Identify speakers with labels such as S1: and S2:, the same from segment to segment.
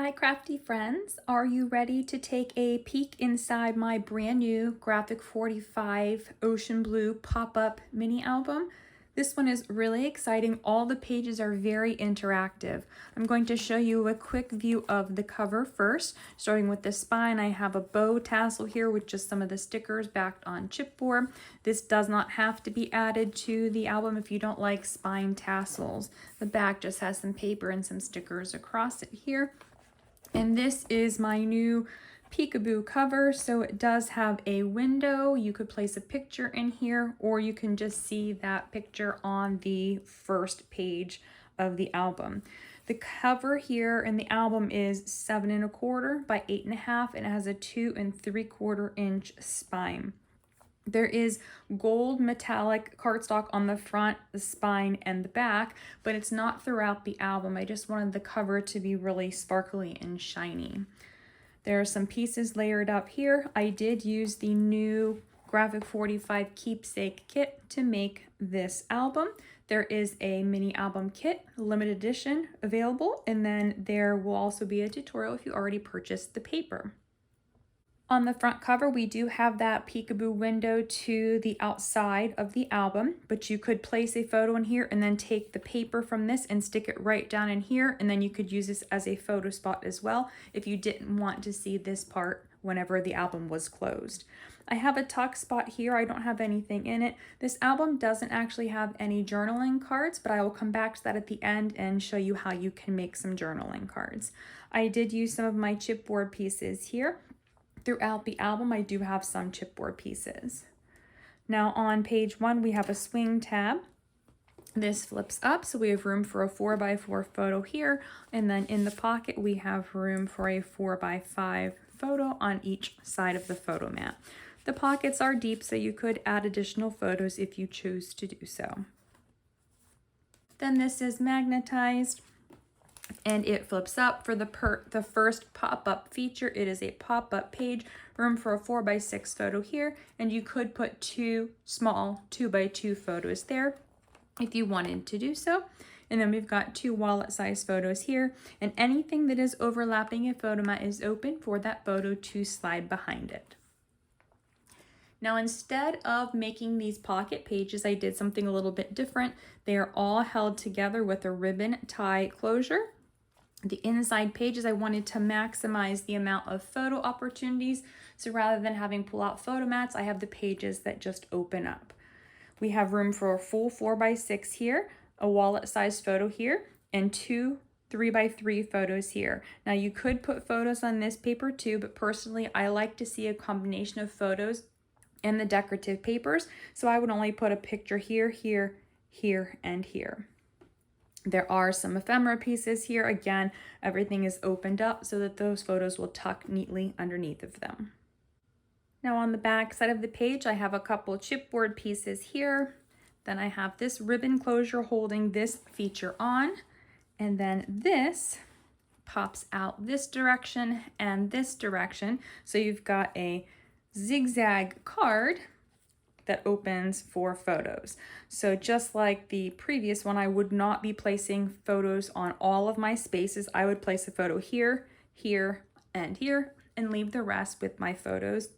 S1: Hi crafty friends, are you ready to take a peek inside my brand new Graphic 45 Ocean Blue pop-up mini album? This one is really exciting. All the pages are very interactive. I'm going to show you a quick view of the cover first. Starting with the spine, I have a bow tassel here with just some of the stickers backed on chipboard. This does not have to be added to the album if you don't like spine tassels. The back just has some paper and some stickers across it here. And this is my new peekaboo cover, so it does have a window. You could place a picture in here, or you can just see that picture on the first page of the album. The cover here in the album is 7 1/4 by 8 1/2, and it has a 2 3/4 inch spine. There is gold metallic cardstock on the front, the spine, and the back, but it's not throughout the album. I just wanted the cover to be really sparkly and shiny. There are some pieces layered up here. I did use the new Graphic 45 keepsake kit to make this album. There is a mini album kit, limited edition, available, and then there will also be a tutorial if you already purchased the paper. On the front cover, we do have that peekaboo window to the outside of the album, but you could place a photo in here and then take the paper from this and stick it right down in here, and then you could use this as a photo spot as well if you didn't want to see this part whenever the album was closed. I have a tuck spot here. I don't have anything in it. This album doesn't actually have any journaling cards, but I will come back to that at the end and show you how you can make some journaling cards. I did use some of my chipboard pieces here. Throughout the album, I do have some chipboard pieces. Now on page 1, we have a swing tab. This flips up, so we have room for a 4x4 photo here, and then in the pocket, we have room for a 4x5 photo on each side of the photo mat. The pockets are deep, so you could add additional photos if you choose to do so. Then this is magnetized, and it flips up. For the first pop-up feature, it is a pop-up page, room for a 4x6 photo here, and you could put 2 small 2x2 photos there if you wanted to do so. And then we've got 2 wallet-sized photos here, and anything that is overlapping a photo mat is open for that photo to slide behind it. Now, instead of making these pocket pages, I did something a little bit different. They are all held together with a ribbon tie closure. The inside pages, I wanted to maximize the amount of photo opportunities. So rather than having pull-out photo mats, I have the pages that just open up. We have room for a full 4x6 here, a wallet-sized photo here, and 2 3x3 photos here. Now you could put photos on this paper too, but personally I like to see a combination of photos and the decorative papers. So I would only put a picture here, here, here, and here. There are some ephemera pieces here. Again, everything is opened up so that those photos will tuck neatly underneath of them. Now on the back side of the page, I have a couple chipboard pieces here. Then I have this ribbon closure holding this feature on. And then this pops out this direction and this direction. So you've got a zigzag card that opens for photos. So just like the previous one, I would not be placing photos on all of my spaces. I would place a photo here, here, and here, and leave the rest with my photos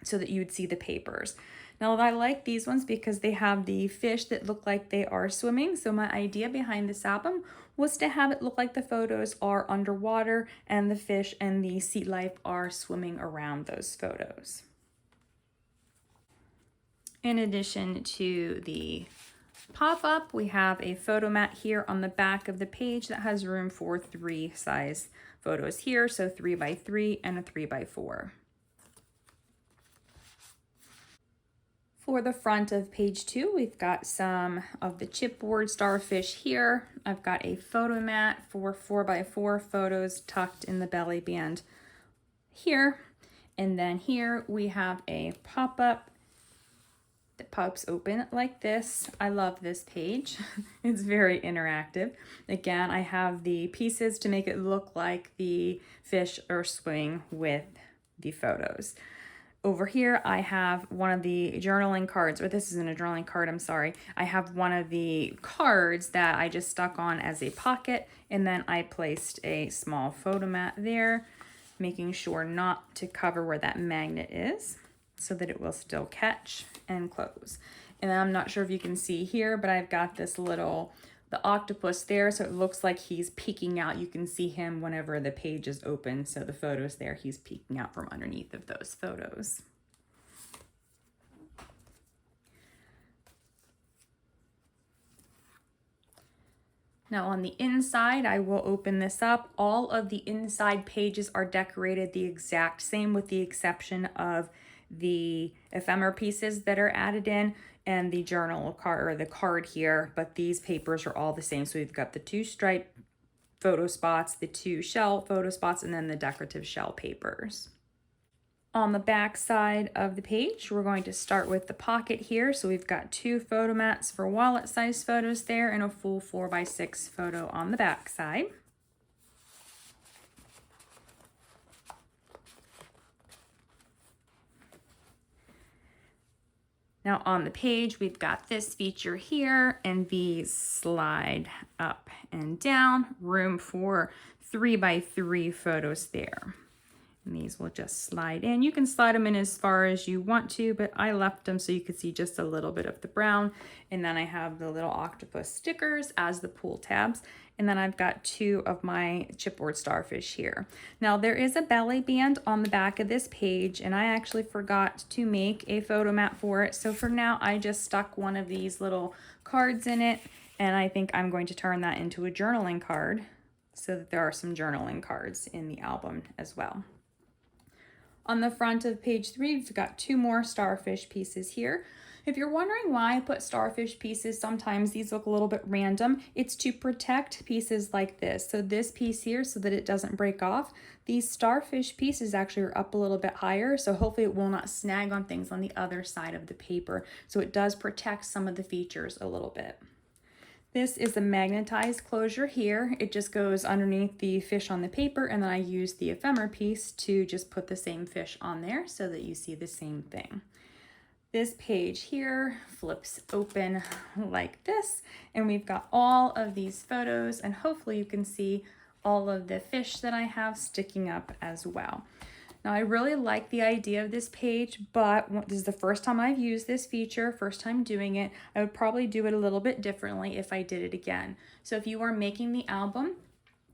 S1: so that you would see the papers. Now I like these ones because they have the fish that look like they are swimming. So my idea behind this album was to have it look like the photos are underwater and the fish and the sea life are swimming around those photos. In addition to the pop-up, we have a photo mat here on the back of the page that has room for 3 size photos here, so 3x3 and a 3x4. For the front of page 2, we've got some of the chipboard starfish here. I've got a photo mat for 4x4 photos tucked in the belly band here. And then here we have a pop-up that pops open like this. I love this page. It's very interactive. Again, I have the pieces to make it look like the fish are swimming with the photos. Over here, I have one of the journaling cards, or this isn't a journaling card, I'm sorry. I have one of the cards that I just stuck on as a pocket, and then I placed a small photo mat there, making sure not to cover where that magnet is so that it will still catch and close. And I'm not sure if you can see here, but I've got this little, the octopus there, so it looks like he's peeking out. You can see him whenever the page is open, so the photo's there, he's peeking out from underneath of those photos. Now on the inside, I will open this up. All of the inside pages are decorated the exact same with the exception of the ephemera pieces that are added in and the journal card or the card here, but these papers are all the same. So we've got the 2 stripe photo spots, the 2 shell photo spots, and then the decorative shell papers. On the back side of the page, we're going to start with the pocket here. So we've got 2 photo mats for wallet size photos there and a full 4x6 photo on the back side. Now on the page, we've got this feature here, and these slide up and down, room for 3x3 photos there. And these will just slide in. You can slide them in as far as you want to, but I left them so you could see just a little bit of the brown. And then I have the little octopus stickers as the pull tabs. And then I've got 2 of my chipboard starfish here. Now there is a belly band on the back of this page, and I actually forgot to make a photo mat for it. So for now, I just stuck one of these little cards in it, and I think I'm going to turn that into a journaling card so that there are some journaling cards in the album as well. On the front of page 3, we've got 2 more starfish pieces here. If you're wondering why I put starfish pieces, sometimes these look a little bit random. It's to protect pieces like this. So this piece here, so that it doesn't break off. These starfish pieces actually are up a little bit higher, so hopefully it will not snag on things on the other side of the paper. So it does protect some of the features a little bit. This is a magnetized closure here. It just goes underneath the fish on the paper, and then I use the ephemera piece to just put the same fish on there so that you see the same thing. This page here flips open like this, and we've got all of these photos, and hopefully you can see all of the fish that I have sticking up as well. Now I really like the idea of this page, but this is the first time I've used this feature, first time doing it. I would probably do it a little bit differently if I did it again. So if you are making the album,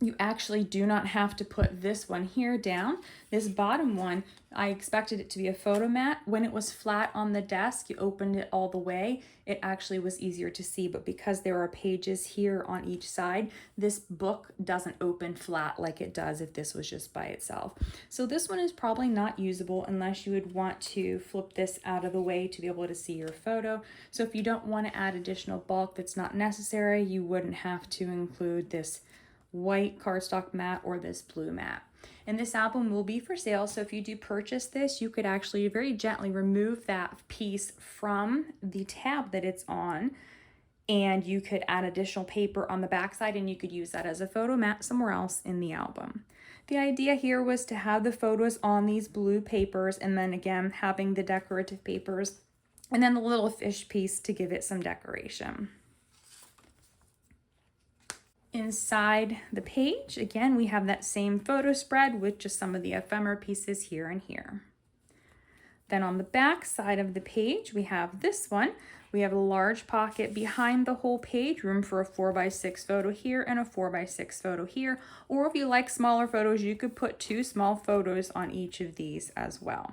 S1: you actually do not have to put this one here down. This bottom one, I expected it to be a photo mat. When it was flat on the desk, you opened it all the way, it actually was easier to see, but because there are pages here on each side, this book doesn't open flat like it does if this was just by itself. So this one is probably not usable unless you would want to flip this out of the way to be able to see your photo. So if you don't want to add additional bulk that's not necessary, you wouldn't have to include this white cardstock mat or this blue mat. And this album will be for sale, so if you do purchase this, you could actually very gently remove that piece from the tab that it's on, and you could add additional paper on the backside, and you could use that as a photo mat somewhere else in the album. The idea here was to have the photos on these blue papers, and then again having the decorative papers, and then the little fish piece to give it some decoration. Inside the page, again, we have that same photo spread with just some of the ephemera pieces here and here. Then on the back side of the page, we have this one. We have a large pocket behind the whole page, room for a 4x6 photo here and a 4x6 photo here. Or if you like smaller photos, you could put 2 small photos on each of these as well.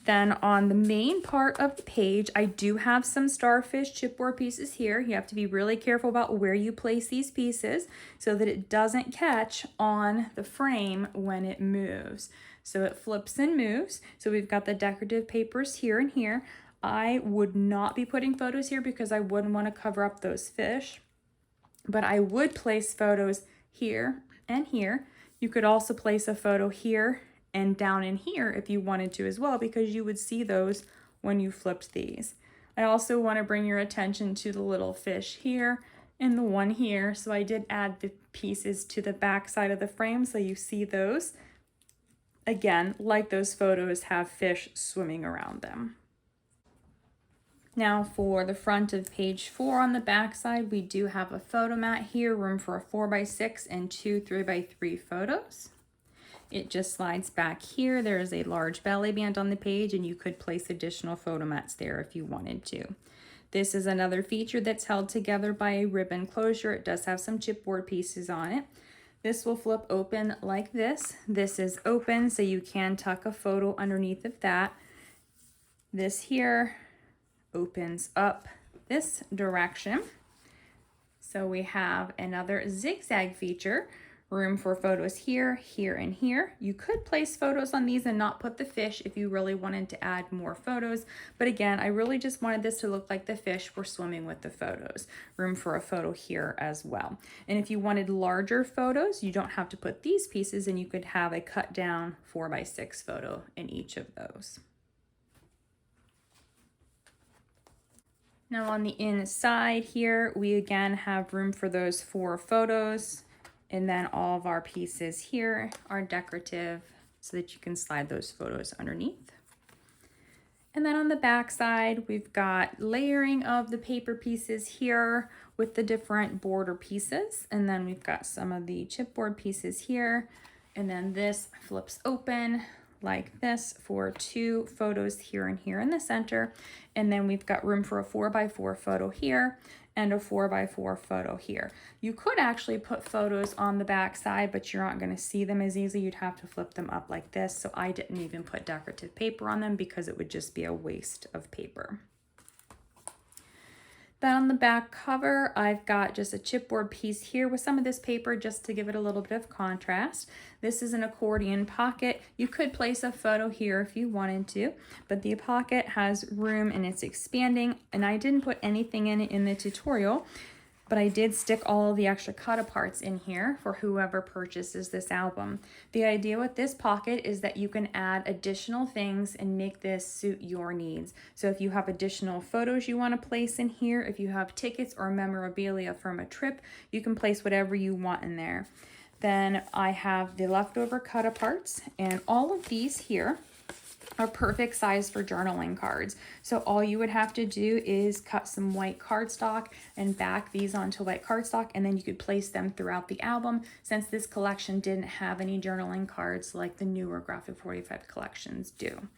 S1: Then on the main part of the page, I do have some starfish chipboard pieces here. You have to be really careful about where you place these pieces so that it doesn't catch on the frame when it moves. So it flips and moves. So we've got the decorative papers here and here. I would not be putting photos here because I wouldn't want to cover up those fish, but I would place photos here and here. You could also place a photo here and down in here if you wanted to as well, because you would see those when you flipped these. I also want to bring your attention to the little fish here and the one here. So I did add the pieces to the back side of the frame so you see those again, like those photos, have fish swimming around them. Now for the front of page 4 on the back side, we do have a photo mat here, room for a 4x6 and 2 3x3 photos. It just slides back here. There is a large belly band on the page, and you could place additional photo mats there if you wanted to. This is another feature that's held together by a ribbon closure. It does have some chipboard pieces on it. This will flip open like this. This is open, so you can tuck a photo underneath of that. This here opens up this direction. So we have another zigzag feature. Room for photos here, here, and here. You could place photos on these and not put the fish if you really wanted to add more photos. But again, I really just wanted this to look like the fish were swimming with the photos. Room for a photo here as well. And if you wanted larger photos, you don't have to put these pieces, and you could have a cut down 4x6 photo in each of those. Now on the inside here, we again have room for those 4 photos. And then all of our pieces here are decorative so that you can slide those photos underneath. And then on the back side, we've got layering of the paper pieces here with the different border pieces. And then we've got some of the chipboard pieces here. And then this flips open like this for 2 photos here and here in the center. And then we've got room for a 4x4 photo here and a 4x4 photo here. You could actually put photos on the back side, but you're not going to see them as easily. You'd have to flip them up like this. So I didn't even put decorative paper on them because it would just be a waste of paper. Then on the back cover, I've got just a chipboard piece here with some of this paper just to give it a little bit of contrast. This is an accordion pocket. You could place a photo here if you wanted to, but the pocket has room and it's expanding, and I didn't put anything in it in the tutorial, but I did stick all of the extra cut-aparts in here for whoever purchases this album. The idea with this pocket is that you can add additional things and make this suit your needs. So if you have additional photos you want to place in here, if you have tickets or memorabilia from a trip, you can place whatever you want in there. Then I have the leftover cut-aparts, and all of these here are perfect size for journaling cards. So all you would have to do is cut some white cardstock and back these onto white cardstock, and then you could place them throughout the album, since this collection didn't have any journaling cards like the newer Graphic 45 collections do.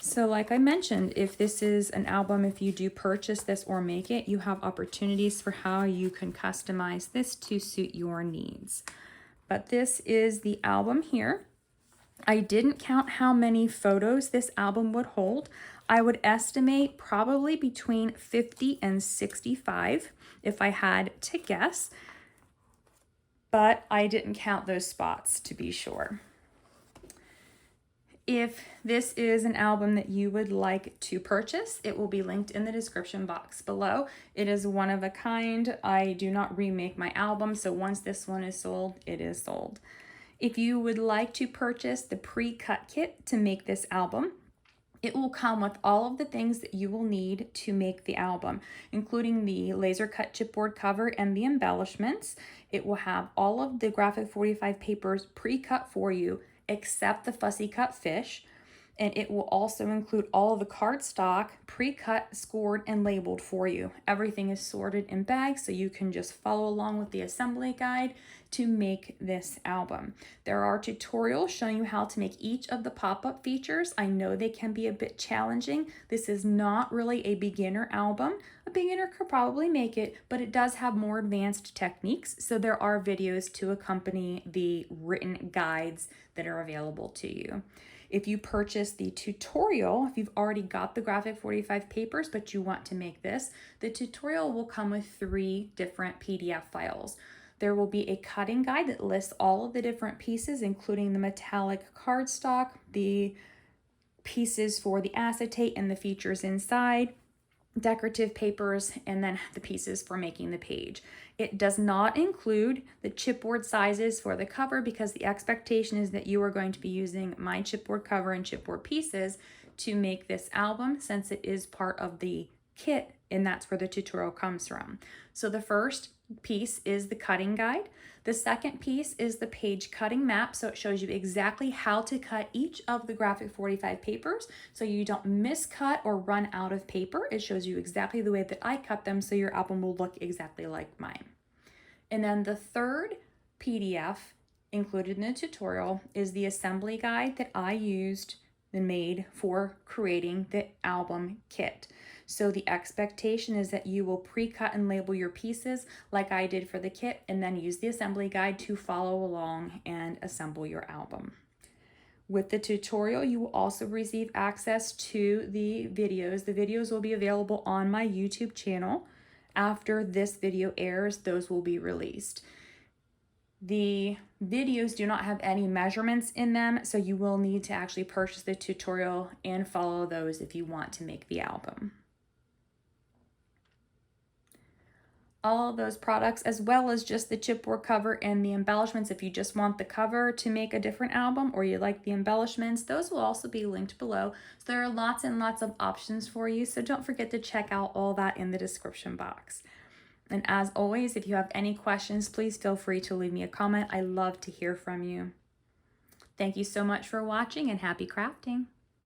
S1: So like I mentioned, if this is an album, if you do purchase this or make it, you have opportunities for how you can customize this to suit your needs. But this is the album here. I didn't count how many photos this album would hold. I would estimate probably between 50 and 65 if I had to guess, but I didn't count those spots to be sure. If this is an album that you would like to purchase, it will be linked in the description box below. It is one of a kind. I do not remake my album, so once this one is sold, it is sold. If you would like to purchase the pre-cut kit to make this album, it will come with all of the things that you will need to make the album, including the laser cut chipboard cover and the embellishments. It will have all of the Graphic 45 papers pre-cut for you, except the fussy cut fish. And it will also include all of the cardstock pre-cut, scored, and labeled for you. Everything is sorted in bags, so you can just follow along with the assembly guide to make this album. There are tutorials showing you how to make each of the pop-up features. I know they can be a bit challenging. This is not really a beginner album. A beginner could probably make it, but it does have more advanced techniques, so there are videos to accompany the written guides that are available to you. If you purchase the tutorial, if you've already got the Graphic 45 papers, but you want to make this, the tutorial will come with 3 different PDF files. There will be a cutting guide that lists all of the different pieces, including the metallic cardstock, the pieces for the acetate and the features inside, decorative papers, and then the pieces for making the page. It does not include the chipboard sizes for the cover, because the expectation is that you are going to be using my chipboard cover and chipboard pieces to make this album, since it is part of the kit, and that's where the tutorial comes from. So the first piece is the cutting guide. The second piece is the page cutting map, so it shows you exactly how to cut each of the Graphic 45 papers so you don't miscut or run out of paper. It shows you exactly the way that I cut them so your album will look exactly like mine. And then the third PDF included in the tutorial is the assembly guide that I used and made for creating the album kit. So the expectation is that you will pre-cut and label your pieces like I did for the kit, and then use the assembly guide to follow along and assemble your album. With the tutorial, you will also receive access to the videos. The videos will be available on my YouTube channel. After this video airs, those will be released. The videos do not have any measurements in them, so you will need to actually purchase the tutorial and follow those if you want to make the album. All of those products, as well as just the chipboard cover and the embellishments, if you just want the cover to make a different album or you like the embellishments, those will also be linked below. So there are lots and lots of options for you, so don't forget to check out all that in the description box. And as always, if you have any questions, please feel free to leave me a comment. I love to hear from you. Thank you so much for watching, and happy crafting.